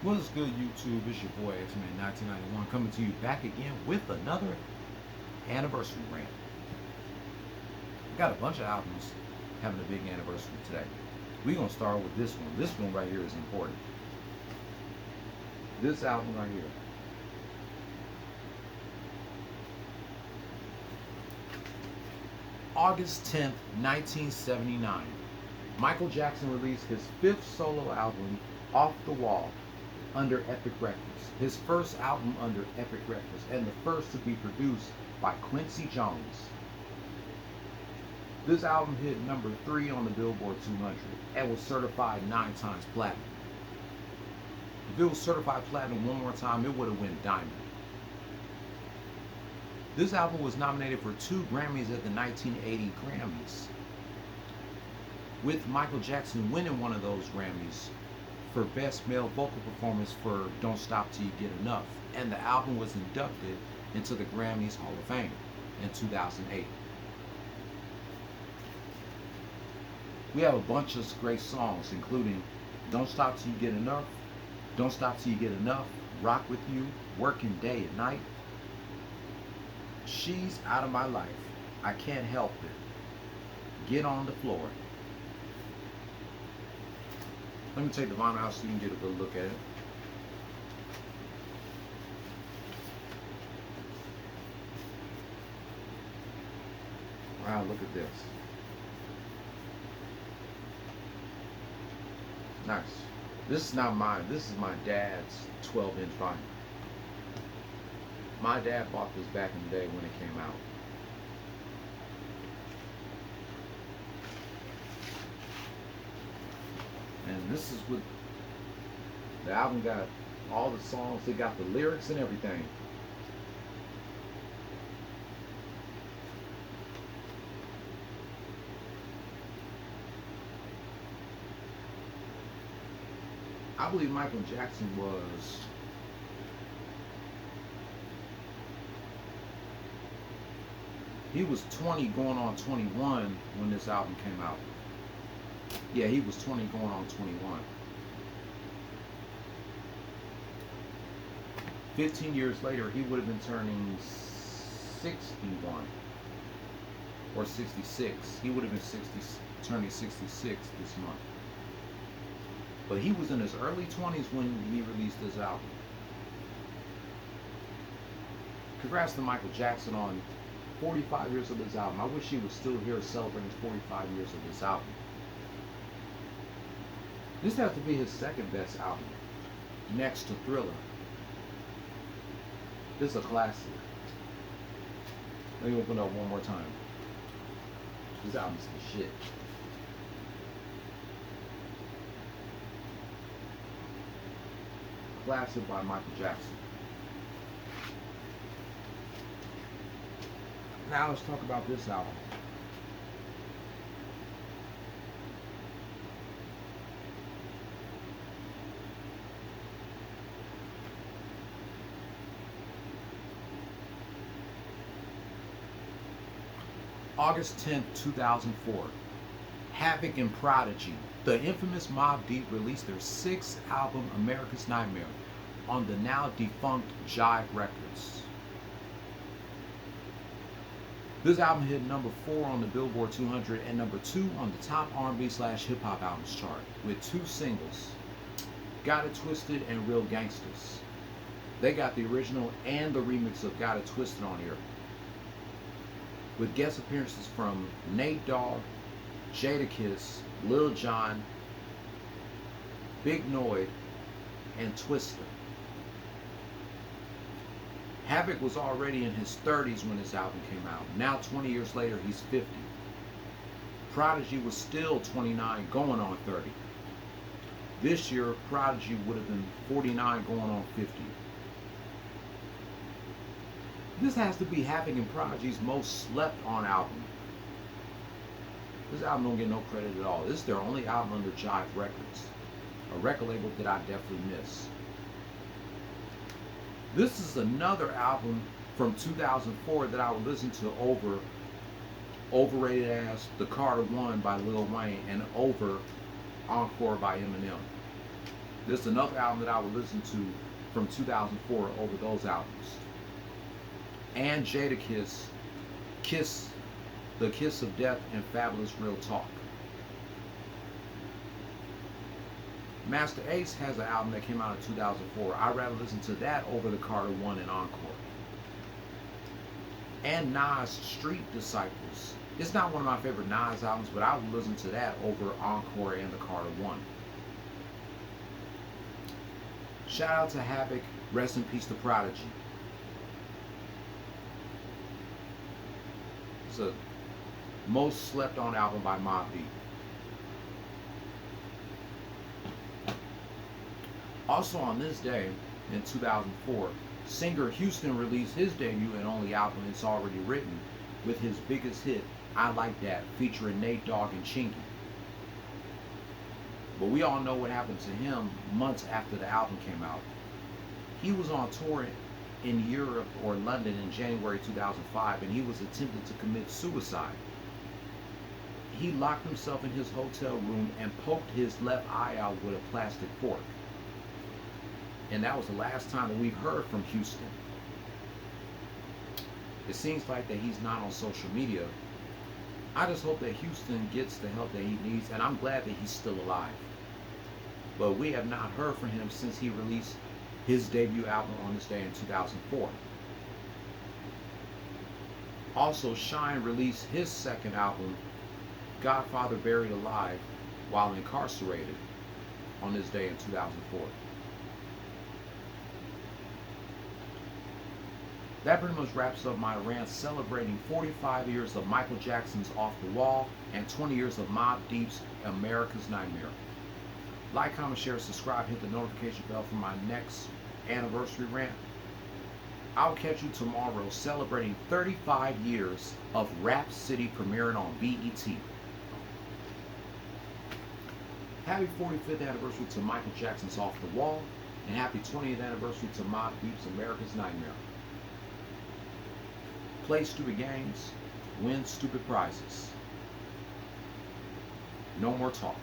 What's good, YouTube? It's your boy X-Man 1991 coming to you back again with another anniversary rant. We got a bunch of albums having a big anniversary today. We're gonna start with this one. This one right here is important. This album right here. August 10th, 1979. Michael Jackson released his fifth solo album, Off the Wall, under Epic Records. His first album under Epic Records, and the first to be produced by Quincy Jones. This album hit number 3 on the Billboard 200 and was certified 9 times platinum. If it was certified platinum one more time, it would have went diamond. This album was nominated for 2 Grammys at the 1980 Grammys, with Michael Jackson winning one of those Grammys for Best Male Vocal Performance for Don't Stop Till You Get Enough, and the album was inducted into the Grammys Hall of Fame in 2008. We have a bunch of great songs, including Don't Stop Till You Get Enough, Don't Stop Till You Get Enough, Rock With You, Working Day and Night, She's Out of My Life, I Can't Help It, Get on the Floor. Let me take the vinyl out so you can get a good look at it. Wow, look at this. Nice. This is not mine. This is my dad's 12-inch vinyl. My dad bought this back in the day when it came out. And this is what the album got. All the songs, it got the lyrics and everything. I believe Michael Jackson was he was 20 going on 21 when this album came out. Yeah, he was 20 going on 21. 15 years later, he would have been turning 61 or 66. He would have been turning 66 this month. But he was in his early 20s when he released this album. Congrats to Michael Jackson on 45 years of this album. I wish he was still here celebrating 45 years of this album. This has to be his second best album, next to Thriller. This is a classic. Let me open up one more time. This album's the shit. Classic by Michael Jackson. Now let's talk about this album. August 10th, 2004. Havoc and Prodigy, the infamous Mobb Deep, released their 6th album, Amerikaz Nightmare, on the now defunct Jive Records. This album hit number 4 on the Billboard 200 and number 2 on the top R&B/hip hop albums chart, with 2 singles, Got It Twisted and Real Gangsters. They got the original and the remix of Got It Twisted on here, with guest appearances from Nate Dogg, Jadakiss, Lil Jon, Big Noyd, and Twista. Havoc was already in his 30s when this album came out. Now 20 years later, he's 50. Prodigy was still 29 going on 30. This year, Prodigy would have been 49 going on 50. This has to be Havoc and Prodigy's most slept on album. This album don't get no credit at all. This is their only album under Jive Records, a record label that I definitely miss. This is another album from 2004 that I would listen to over overrated as The Carter One by Lil Wayne and over Encore by Eminem. This is another album that I would listen to from 2004 over those albums. And Jadakiss, Kiss, The Kiss of Death, and Fabulous Real Talk. Master Ace has an album that came out in 2004. I'd rather listen to that over the Carter 1 and Encore. And Nas, Street Disciples. It's not one of my favorite Nas albums, but I would listen to that over Encore and the Carter 1. Shout out to Havoc, rest in peace to Prodigy. It's a most slept on album by Mobb Deep. Also on this day, in 2004, singer Houston released his debut and only album it's already written with his biggest hit, I Like That, featuring Nate Dogg and Chingy. But we all know what happened to him months after the album came out. He was on tour in Europe or London in January 2005, and he was attempting to commit suicide. He locked himself in his hotel room and poked his left eye out with a plastic fork. And that was the last time that we've heard from Houston. It seems like that he's not on social media. I just hope that Houston gets the help that he needs, and I'm glad that he's still alive. But we have not heard from him since he released his debut album on this day in 2004. Also, Shine released his second album, Godfather Buried Alive, while incarcerated on this day in 2004. That pretty much wraps up my rant celebrating 45 years of Michael Jackson's Off the Wall and 20 years of Mobb Deep's Amerikaz Nightmare. Like, comment, share, subscribe, hit the notification bell for my next anniversary rant. I'll catch you tomorrow celebrating 35 years of Rap City premiering on BET. Happy 45th anniversary to Michael Jackson's Off the Wall, and happy 20th anniversary to Mobb Deep's Amerikaz Nightmare. Play stupid games, win stupid prizes. No more talk.